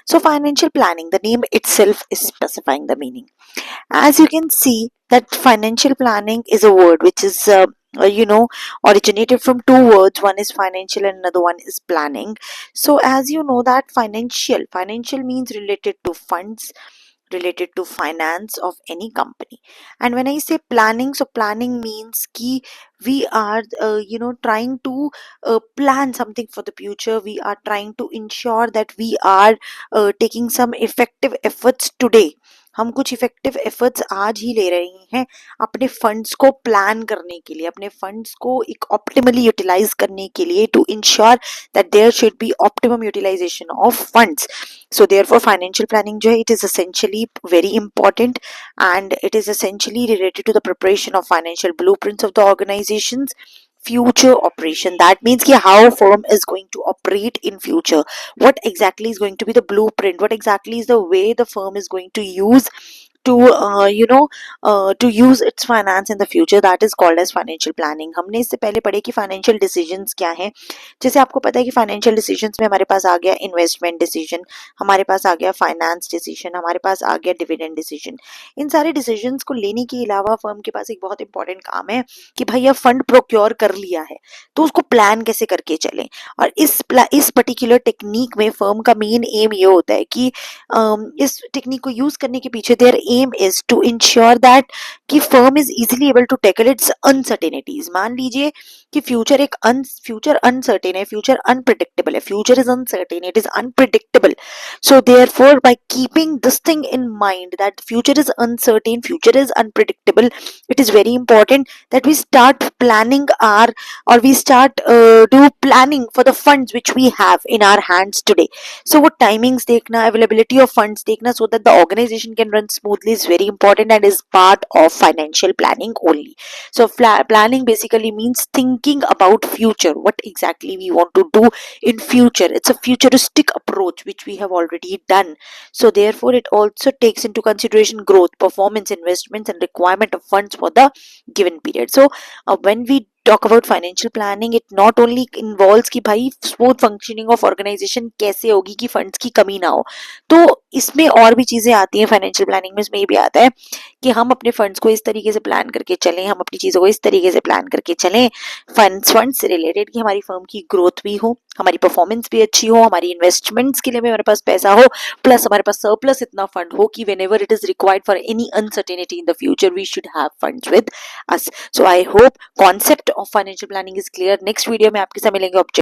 So financial planning, the name itself is specifying the meaning. As you can see that financial planning is a word which is originated from two words. One is financial and another one is planning. So as you know that financial means related to funds, related to finance of any company. And when I say planning, so planning means ki we are trying to plan something for the future. We are trying to ensure that we are taking some effective efforts today. हम कुछ effective efforts आज ही ले रहे हैं अपने funds को plan करने के लिए, अपने फंड्स को एक ऑप्टिमली यूटिलाइज करने के लिए, to ensure that there should be optimum utilisation of funds. So therefore financial planning जो है, it is essentially very important and it is essentially related to the preparation of financial blueprints of the organization's future operation. That means कि how firm is going to operate in future, what exactly is going to be the blueprint, what exactly is the way the firm is going to use to use its finance in the future. That is called as financial planning. हमने इससे पहले पढ़े कि financial decisions क्या हैं. जैसे आपको पता है कि financial decisions में हमारे पास आ गया investment decision, हमारे पास आ गया finance decision, हमारे पास आ गया dividend decision. इन सारे decisions को लेने के अलावा फर्म के पास एक बहुत इंपॉर्टेंट काम है कि भैया फंड प्रोक्योर कर लिया है तो उसको प्लान कैसे करके चलें. और इस पर्टिकुलर टेक्निक में फर्म का मेन एम ये होता है कि इस टेक्निक को यूज करने के पीछे their aim is to ensure that कि firm is easily able to tackle its uncertainties. मान लीजिए कि फ्यूचर अनसर्टेन है, फ्यूचर अनप्रिडिक्टेबल है, future is uncertain, it is unpredictable. So therefore by keeping this thing in mind that future is uncertain, future is unpredictable, it is very important that we start planning our or we start do planning for the funds which we have in our hands today. So what timings देखना, availability of funds देखना, so that the organization can run smoothly is very important and is part of financial planning only. So planning basically means thinking about future, what exactly we want to do in future. It's a futuristic approach which we have already done. So therefore it also takes into consideration growth, performance, investments and requirement of funds for the given period. So when we talk about financial planning, it not only involves कि भाई smooth functioning of organisation कैसे होगी कि funds की कमी ना हो. तो इसमें और भी चीजें आती हैं फाइनेंशियल प्लानिंग में. इसमें ये भी आता है कि हम अपने फंड्स को इस तरीके से प्लान करके चलें, हम अपनी चीजों को इस तरीके से प्लान करके चलें फंड्स से रिलेटेड कि हमारी फर्म की ग्रोथ भी हो, हमारी परफॉर्मेंस भी अच्छी हो, हमारी इन्वेस्टमेंट्स के लिए भी हमारे पास पैसा हो, प्लस हमारे पास सरप्लस इतना फंड हो कि whenever it is required for any uncertainty in the future we should have funds with us. So I hope concept of financial planning is clear. Next video में आपके साथ मिलेंगे